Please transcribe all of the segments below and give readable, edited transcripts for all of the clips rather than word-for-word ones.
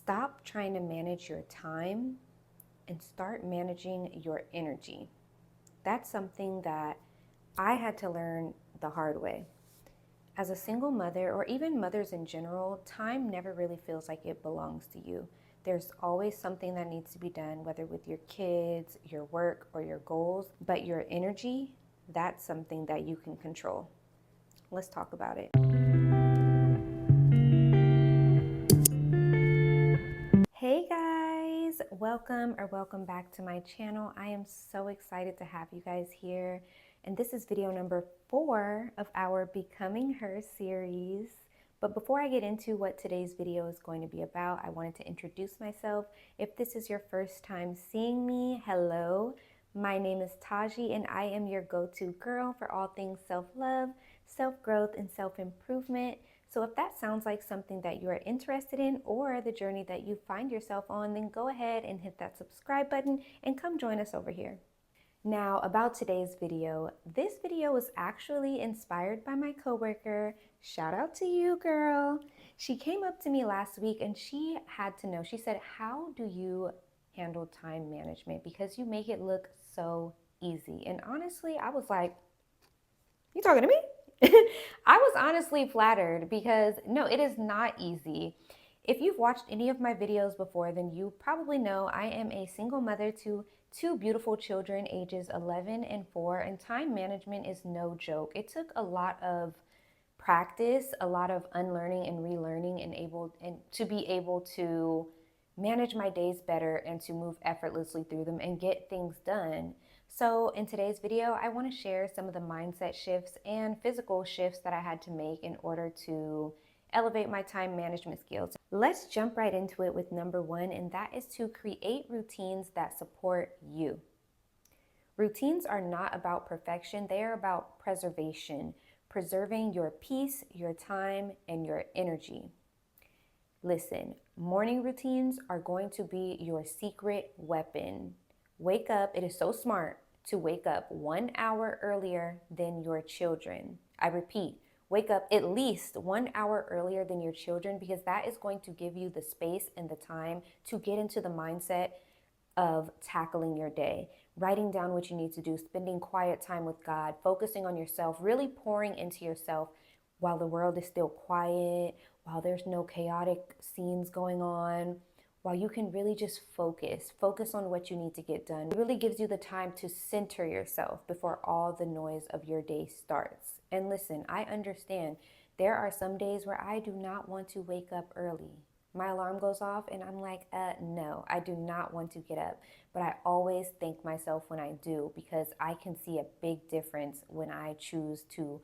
Stop trying to manage your time and start managing your energy. That's something that I had to learn the hard way. As a single mother, or even mothers in general, time never really feels like it belongs to you. There's always something that needs to be done, whether with your kids, your work, or your goals. But your energy, that's something that you can control. Let's talk about it. Hey guys, welcome back to my channel. I am so excited to have you guys here. And this is video number 4 of our Becoming Her series. But before I get into what today's video is going to be about, I wanted to introduce myself. If this is your first time seeing me, hello. My name is Taji and I am your go-to girl for all things self-love, self-growth, and self-improvement. So if that sounds like something that you are interested in or the journey that you find yourself on, then go ahead and hit that subscribe button and come join us over here. Now, about today's video. This video was actually inspired by my coworker. Shout out to you, girl. She came up to me last week and she had to know. She said, "How do you handle time management? Because you make it look so easy." And honestly, I was like, "You talking to me?" I was honestly flattered because no, it is not easy. If you've watched any of my videos before, then you probably know I am a single mother to 2 beautiful children, ages 11 and 4, and time management is no joke. It took a lot of practice, a lot of unlearning and relearning, and to be able to manage my days better and to move effortlessly through them and get things done. So in today's video, I want to share some of the mindset shifts and physical shifts that I had to make in order to elevate my time management skills. Let's jump right into it with number 1, and that is to create routines that support you. Routines are not about perfection, they are about preservation, preserving your peace, your time, and your energy. Listen, morning routines are going to be your secret weapon. Wake up, it is so smart to wake up 1 hour earlier than your children. I repeat, wake up at least 1 hour earlier than your children, because that is going to give you the space and the time to get into the mindset of tackling your day, writing down what you need to do, spending quiet time with God, focusing on yourself, really pouring into yourself while the world is still quiet, while there's no chaotic scenes going on, while you can really just focus on what you need to get done. It really gives you the time to center yourself before all the noise of your day starts. And listen, I understand there are some days where I do not want to wake up early. My alarm goes off and I'm like, no, I do not want to get up. But I always thank myself when I do, because I can see a big difference when I choose to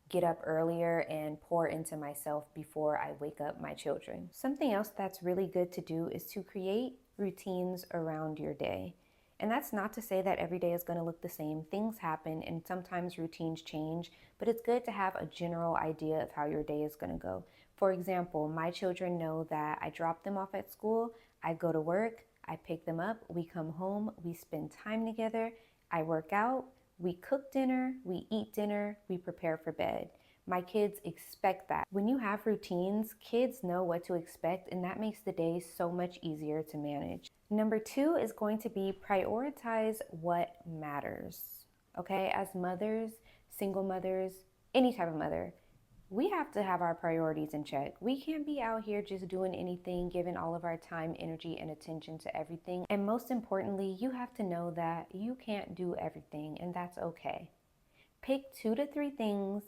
get up earlier and pour into myself before I wake up my children. Something else that's really good to do is to create routines around your day. And that's not to say that every day is going to look the same. Things happen and sometimes routines change, but it's good to have a general idea of how your day is going to go. For example, my children know that I drop them off at school, I go to work, I pick them up, we come home, we spend time together, I work out, we cook dinner, we eat dinner, we prepare for bed. My kids expect that. When you have routines, kids know what to expect, and that makes the day so much easier to manage. Number 2 is going to be prioritize what matters. Okay, as mothers, single mothers, any type of mother, we have to have our priorities in check. We can't be out here just doing anything, giving all of our time, energy, and attention to everything. And most importantly, you have to know that you can't do everything, and that's okay. Pick 2 to 3 things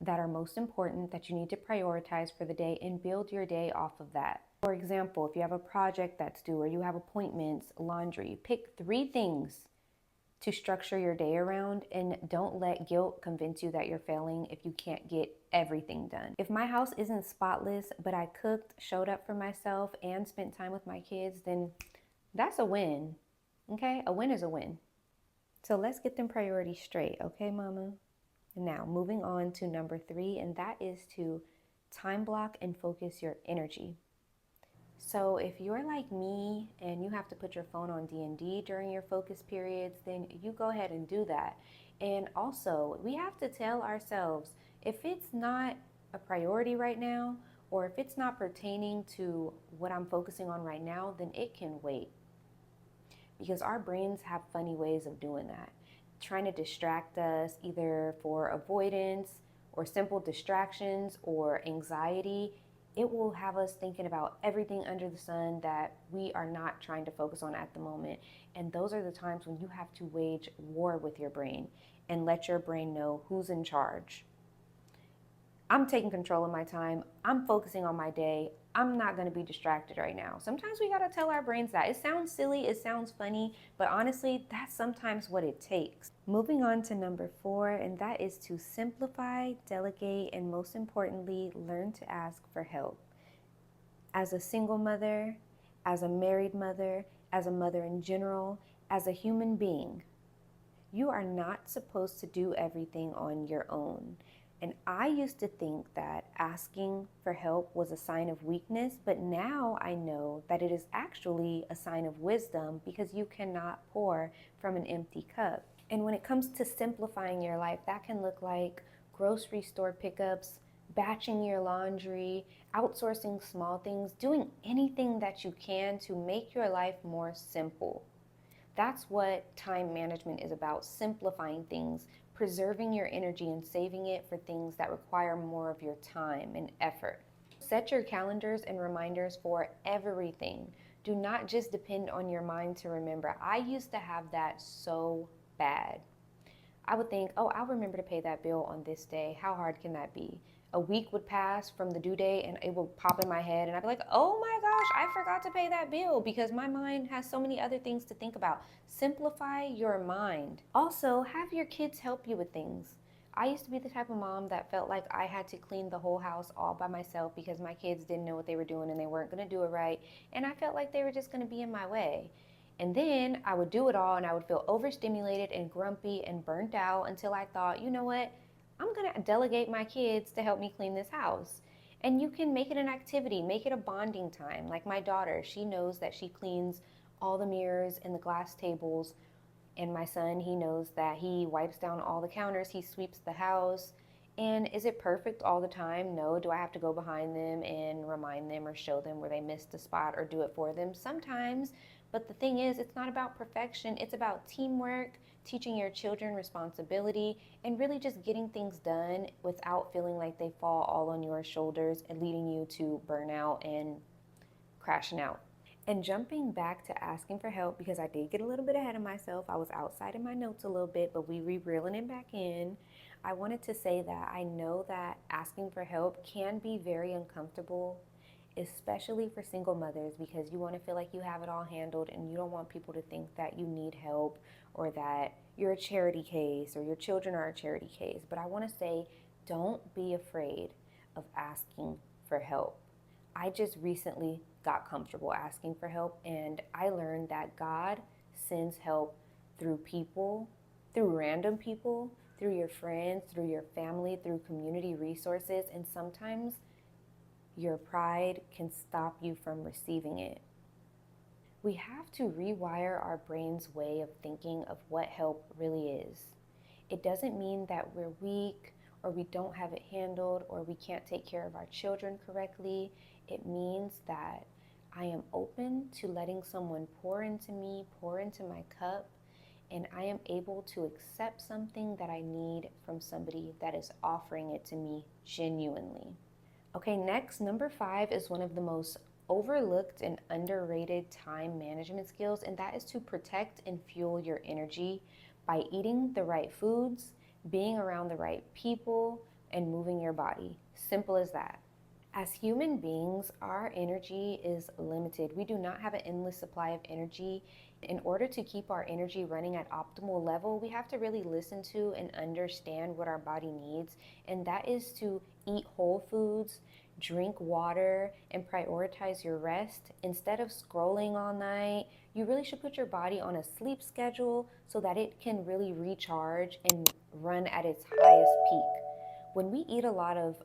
that are most important that you need to prioritize for the day and build your day off of that. For example, if you have a project that's due or you have appointments, laundry, pick 3 things to structure your day around, and don't let guilt convince you that you're failing if you can't get everything done. If my house isn't spotless, but I cooked, showed up for myself, and spent time with my kids, then that's a win, okay? A win is a win. So let's get them priorities straight, okay, mama? Now, moving on to number 3, and that is to time block and focus your energy. So if you're like me and you have to put your phone on D&D during your focus periods, then you go ahead and do that. And also, we have to tell ourselves, if it's not a priority right now, Or if it's not pertaining to what I'm focusing on right now, then it can wait. Because our brains have funny ways of doing that, trying to distract us either for avoidance or simple distractions or anxiety. It will have us thinking about everything under the sun that we are not trying to focus on at the moment. And those are the times when you have to wage war with your brain and let your brain know who's in charge. I'm taking control of my time. I'm focusing on my day. I'm not going to be distracted right now. Sometimes we got to tell our brains that. It sounds silly, it sounds funny, but honestly, that's sometimes what it takes. Moving on to number 4, and that is to simplify, delegate, and most importantly, learn to ask for help. As a single mother, as a married mother, as a mother in general, as a human being, you are not supposed to do everything on your own. And I used to think that asking for help was a sign of weakness, but now I know that it is actually a sign of wisdom because you cannot pour from an empty cup. And when it comes to simplifying your life, that can look like grocery store pickups, batching your laundry, outsourcing small things, doing anything that you can to make your life more simple. That's what time management is about, simplifying things, preserving your energy and saving it for things that require more of your time and effort. Set your calendars and reminders for everything. Do not just depend on your mind to remember. I used to have that so bad. I would think, oh, I'll remember to pay that bill on this day. How hard can that be? A week would pass from the due date and it would pop in my head and I'd be like, oh my gosh, I forgot to pay that bill because my mind has so many other things to think about. Simplify your mind. Also, have your kids help you with things. I used to be the type of mom that felt like I had to clean the whole house all by myself because my kids didn't know what they were doing and they weren't going to do it right. And I felt like they were just going to be in my way. And then I would do it all and I would feel overstimulated and grumpy and burnt out until I thought, you know what? I'm going to delegate my kids to help me clean this house. And you can make it an activity, make it a bonding time. Like my daughter, she knows that she cleans all the mirrors and the glass tables. And my son, he knows that he wipes down all the counters, he sweeps the house. And is it perfect all the time? No. Do I have to go behind them and remind them or show them where they missed a spot or do it for them? Sometimes. But the thing is, it's not about perfection. It's about teamwork, teaching your children responsibility, and really just getting things done without feeling like they fall all on your shoulders and leading you to burnout and crashing out. And jumping back to asking for help, because I did get a little bit ahead of myself. I was outside in my notes a little bit, but we reeling it back in. I wanted to say that I know that asking for help can be very uncomfortable, especially for single mothers, because you want to feel like you have it all handled and you don't want people to think that you need help or that you're a charity case or your children are a charity case. But I want to say, don't be afraid of asking for help. I just recently got comfortable asking for help, and I learned that God sends help through people, through random people, through your friends, through your family, through community resources, and sometimes your pride can stop you from receiving it. We have to rewire our brain's way of thinking of what help really is. It doesn't mean that we're weak or we don't have it handled or we can't take care of our children correctly. It means that I am open to letting someone pour into me, pour into my cup, and I am able to accept something that I need from somebody that is offering it to me genuinely. Okay, next, number 5 is one of the most overlooked and underrated time management skills, and that is to protect and fuel your energy by eating the right foods, being around the right people, and moving your body. Simple as that. As human beings, our energy is limited. We do not have an endless supply of energy. In order to keep our energy running at optimal level, we have to really listen to and understand what our body needs, and that is to eat whole foods, drink water, and prioritize your rest. Instead of scrolling all night, you really should put your body on a sleep schedule so that it can really recharge and run at its highest peak. When we eat a lot of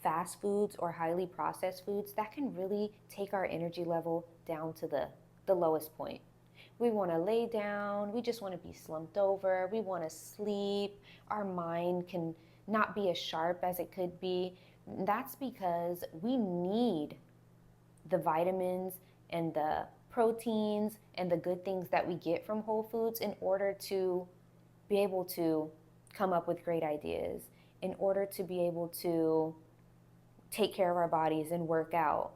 fast foods or highly processed foods, that can really take our energy level down to the lowest point. We want to lay down, we just want to be slumped over, we want to sleep, our mind can not be as sharp as it could be. That's because we need the vitamins and the proteins and the good things that we get from whole foods in order to be able to come up with great ideas, in order to be able to take care of our bodies and work out.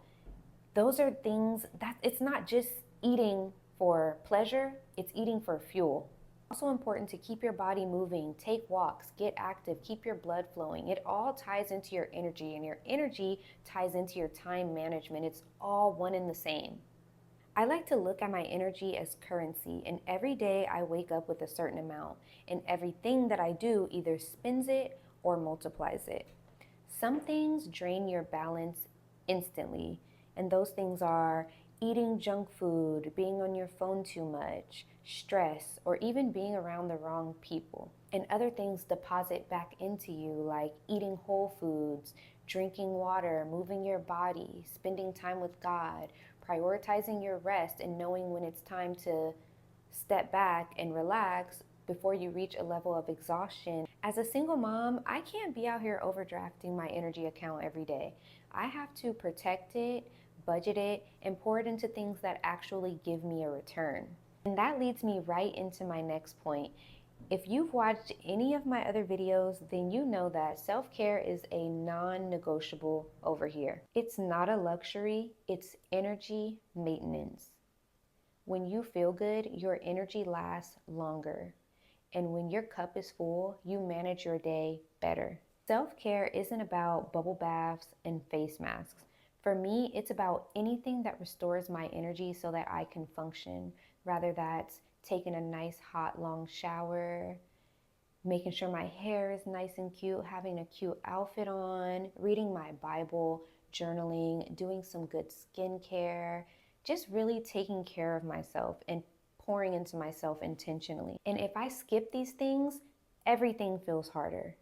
Those are things that it's not just eating for pleasure, it's eating for fuel. Also important to keep your body moving, take walks, get active, keep your blood flowing. It all ties into your energy, and your energy ties into your time management. It's all one and the same. I like to look at my energy as currency, and every day I wake up with a certain amount, and everything that I do either spends it or multiplies it. Some things drain your balance instantly, and those things are eating junk food, being on your phone too much, stress, or even being around the wrong people. And other things deposit back into you, like eating whole foods, drinking water, moving your body, spending time with God, prioritizing your rest, and knowing when it's time to step back and relax before you reach a level of exhaustion. As a single mom, I can't be out here overdrafting my energy account every day. I have to protect it, budget it, and pour it into things that actually give me a return. And that leads me right into my next point. If you've watched any of my other videos, then you know that self-care is a non-negotiable over here. It's not a luxury, it's energy maintenance. When you feel good, your energy lasts longer. And when your cup is full, you manage your day better. Self-care isn't about bubble baths and face masks. For me, it's about anything that restores my energy so that I can function. Rather that's taking a nice hot long shower, making sure my hair is nice and cute, having a cute outfit on, reading my Bible, journaling, doing some good skincare, just really taking care of myself and pouring into myself intentionally. And if I skip these things, everything feels harder.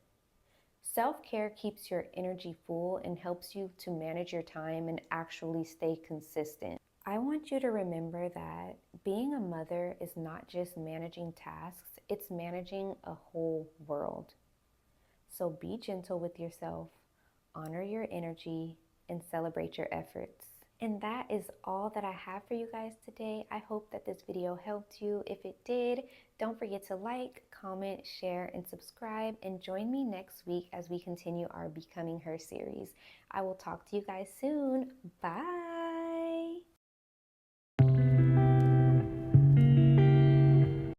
Self-care keeps your energy full and helps you to manage your time and actually stay consistent. I want you to remember that being a mother is not just managing tasks, it's managing a whole world. So be gentle with yourself, honor your energy, and celebrate your efforts. And that is all that I have for you guys today. I hope that this video helped you. If it did, don't forget to like, comment, share, and subscribe. And join me next week as we continue our Becoming Her series. I will talk to you guys soon. Bye.